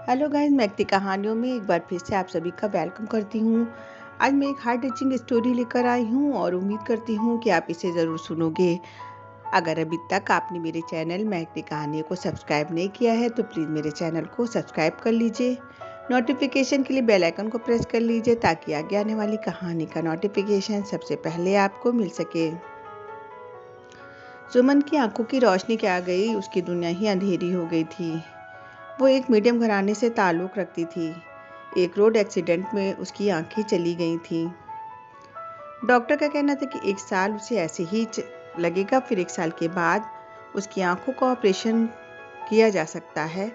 Hello guys, मैं एकती कहानियों में एक बार फिर से आप सभी का वेलकम करती हूँ। आज मैं एक हार्ट टचिंग स्टोरी लेकर आई हूँ और उम्मीद करती हूँ कि आप इसे ज़रूर सुनोगे। अगर अभी तक आपने मेरे चैनल मैं एकती कहानियों को सब्सक्राइब नहीं किया है तो प्लीज़ मेरे चैनल को सब्सक्राइब कर लीजिए। नोटिफिकेशन के लिए बेल आइकन को प्रेस कर लीजिए ताकि आगे आने वाली कहानी का नोटिफिकेशन सबसे पहले आपको मिल सके। सुमन की आंखों की रोशनी क्या गई, उसकी दुनिया ही अंधेरी हो गई थी। वो एक मीडियम घराने से ताल्लुक़ रखती थी। एक रोड एक्सीडेंट में उसकी आंखें चली गई थीं। डॉक्टर का कहना था कि 1 साल उसे ऐसे ही लगेगा, फिर 1 साल के बाद उसकी आंखों का ऑपरेशन किया जा सकता है।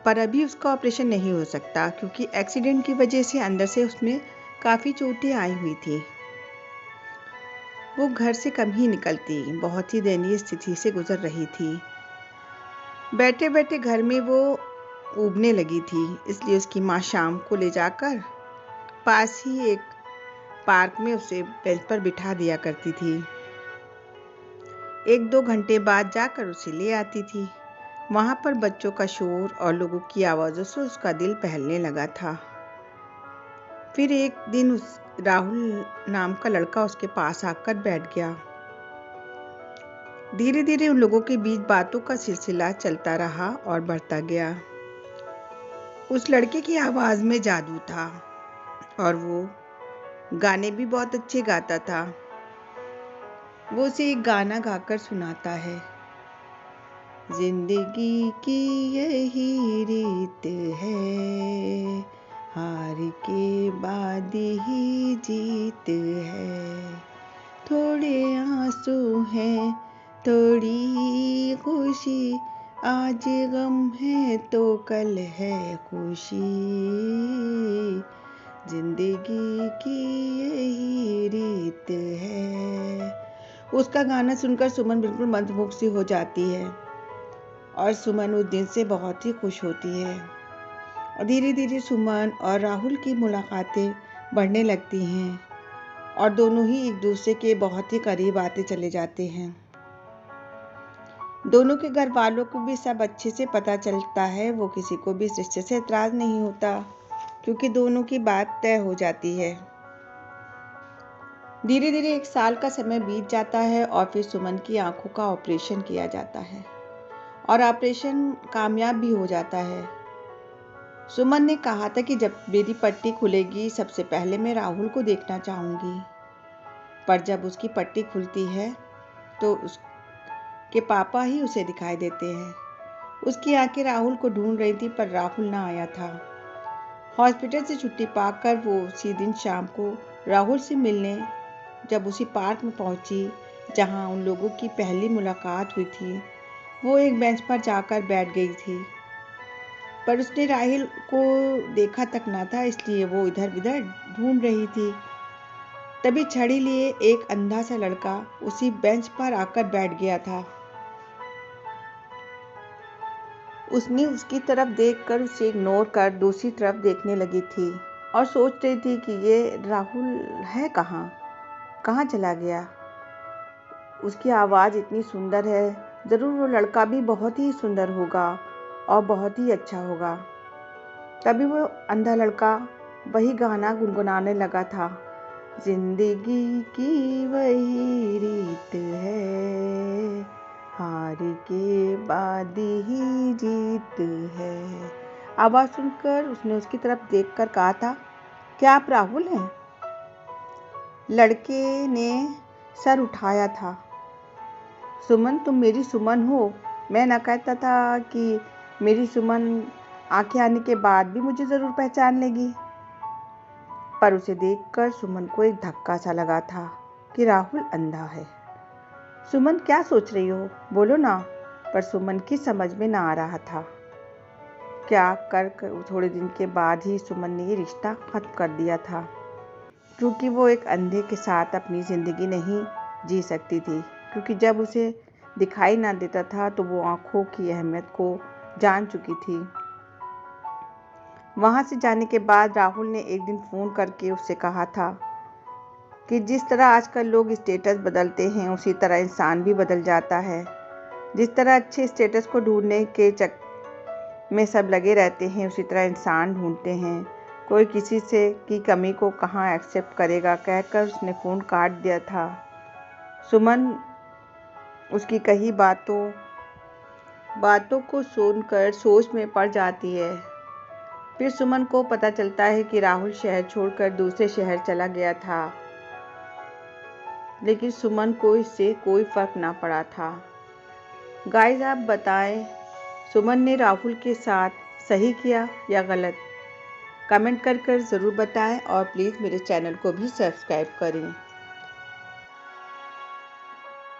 पर अभी उसका ऑपरेशन नहीं हो सकता क्योंकि एक्सीडेंट की वजह से अंदर से उसमें काफ़ी चोटें आई हुई थी। वो घर से कम ही निकलती, बहुत ही दयनीय स्थिति से गुजर रही थी। बैठे बैठे घर में वो ऊबने लगी थी, इसलिए उसकी माँ शाम को ले जाकर पास ही एक पार्क में उसे बेंच पर बिठा दिया करती थी। 1-2 घंटे बाद जाकर उसे ले आती थी। वहाँ पर बच्चों का शोर और लोगों की आवाज़ों से उसका दिल बहलने लगा था। फिर एक दिन उस राहुल नाम का लड़का उसके पास आकर बैठ गया। धीरे धीरे उन लोगों के बीच बातों का सिलसिला चलता रहा और बढ़ता गया। उस लड़के की आवाज़ में जादू था और वो गाने भी बहुत अच्छे गाता था। वो उसे एक गाना गाकर सुनाता है, जिंदगी की यही रीत है, हार के बाद ही जीत है, थोड़े आंसू हैं थोड़ी खुशी, आज गम है तो कल है खुशी, जिंदगी की यही रीत है। उसका गाना सुनकर सुमन बिल्कुल मंत्रमुग्ध सी हो जाती है और सुमन उस दिन से बहुत ही खुश होती है। और धीरे धीरे सुमन और राहुल की मुलाकातें बढ़ने लगती हैं और दोनों ही एक दूसरे के बहुत ही करीब आते चले जाते हैं। दोनों के घर वालों को भी सब अच्छे से पता चलता है। वो किसी को भी इस रिश्ते से एतराज़ नहीं होता क्योंकि दोनों की बात तय हो जाती है। धीरे धीरे 1 साल का समय बीत जाता है और फिर सुमन की आंखों का ऑपरेशन किया जाता है और ऑपरेशन कामयाब भी हो जाता है। सुमन ने कहा था कि जब मेरी पट्टी खुलेगी सबसे पहले मैं राहुल को देखना चाहूँगी। पर जब उसकी पट्टी खुलती है तो उसके पापा ही उसे दिखाई देते हैं। उसकी आंखें राहुल को ढूंढ रही थी पर राहुल ना आया था। हॉस्पिटल से छुट्टी पाकर वो उसी दिन शाम को राहुल से मिलने जब उसी पार्क में पहुंची जहां उन लोगों की पहली मुलाकात हुई थी, वो एक बेंच पर जाकर बैठ गई थी। पर उसने राहुल को देखा तक ना था, इसलिए वो इधर उधर ढूंढ रही थी। तभी छड़ी लिए एक अंधा सा लड़का उसी बेंच पर आकर बैठ गया था। उसने उसकी तरफ देखकर उसे इग्नोर कर दूसरी तरफ देखने लगी थी और सोच रही थी कि ये राहुल है कहाँ चला गया। उसकी आवाज़ इतनी सुंदर है, ज़रूर वो लड़का भी बहुत ही सुंदर होगा और बहुत ही अच्छा होगा। तभी वो अंधा लड़का वही गाना गुनगुनाने लगा था, जिंदगी की वही रीत है, हार के बाद ही जीत है। आवाज़ सुनकर उसने उसकी तरफ देखकर कहा था, क्या आप राहुल हैं? लड़के ने सर उठाया था। सुमन, तुम मेरी सुमन हो? मैं ना कहता था कि मेरी सुमन आंखें आने के बाद भी मुझे ज़रूर पहचान लेगी। पर उसे देखकर सुमन को एक धक्का सा लगा था कि राहुल अंधा है। सुमन, क्या सोच रही हो? बोलो ना। पर सुमन की समझ में ना आ रहा था। क्या कर थोड़े दिन के बाद ही सुमन ने ये रिश्ता खत्म कर दिया था क्योंकि वो एक अंधे के साथ अपनी ज़िंदगी नहीं जी सकती थी, क्योंकि जब उसे दिखाई ना देता था तो वो आँखों की अहमियत को जान चुकी थी। वहाँ से जाने के बाद राहुल ने एक दिन फ़ोन करके उससे कहा था कि जिस तरह आजकल लोग स्टेटस बदलते हैं उसी तरह इंसान भी बदल जाता है। जिस तरह अच्छे स्टेटस को ढूंढने के में सब लगे रहते हैं, उसी तरह इंसान ढूंढते हैं। कोई किसी से की कमी को कहाँ एक्सेप्ट करेगा, कहकर उसने फ़ोन काट दिया था। सुमन उसकी कही बातों को सुनकर सोच में पड़ जाती है। फिर सुमन को पता चलता है कि राहुल शहर छोड़कर दूसरे शहर चला गया था, लेकिन सुमन को इससे कोई फर्क ना पड़ा था। गाइस, आप बताएं, सुमन ने राहुल के साथ सही किया या गलत? कमेंट कर ज़रूर बताएं और प्लीज़ मेरे चैनल को भी सब्सक्राइब करें।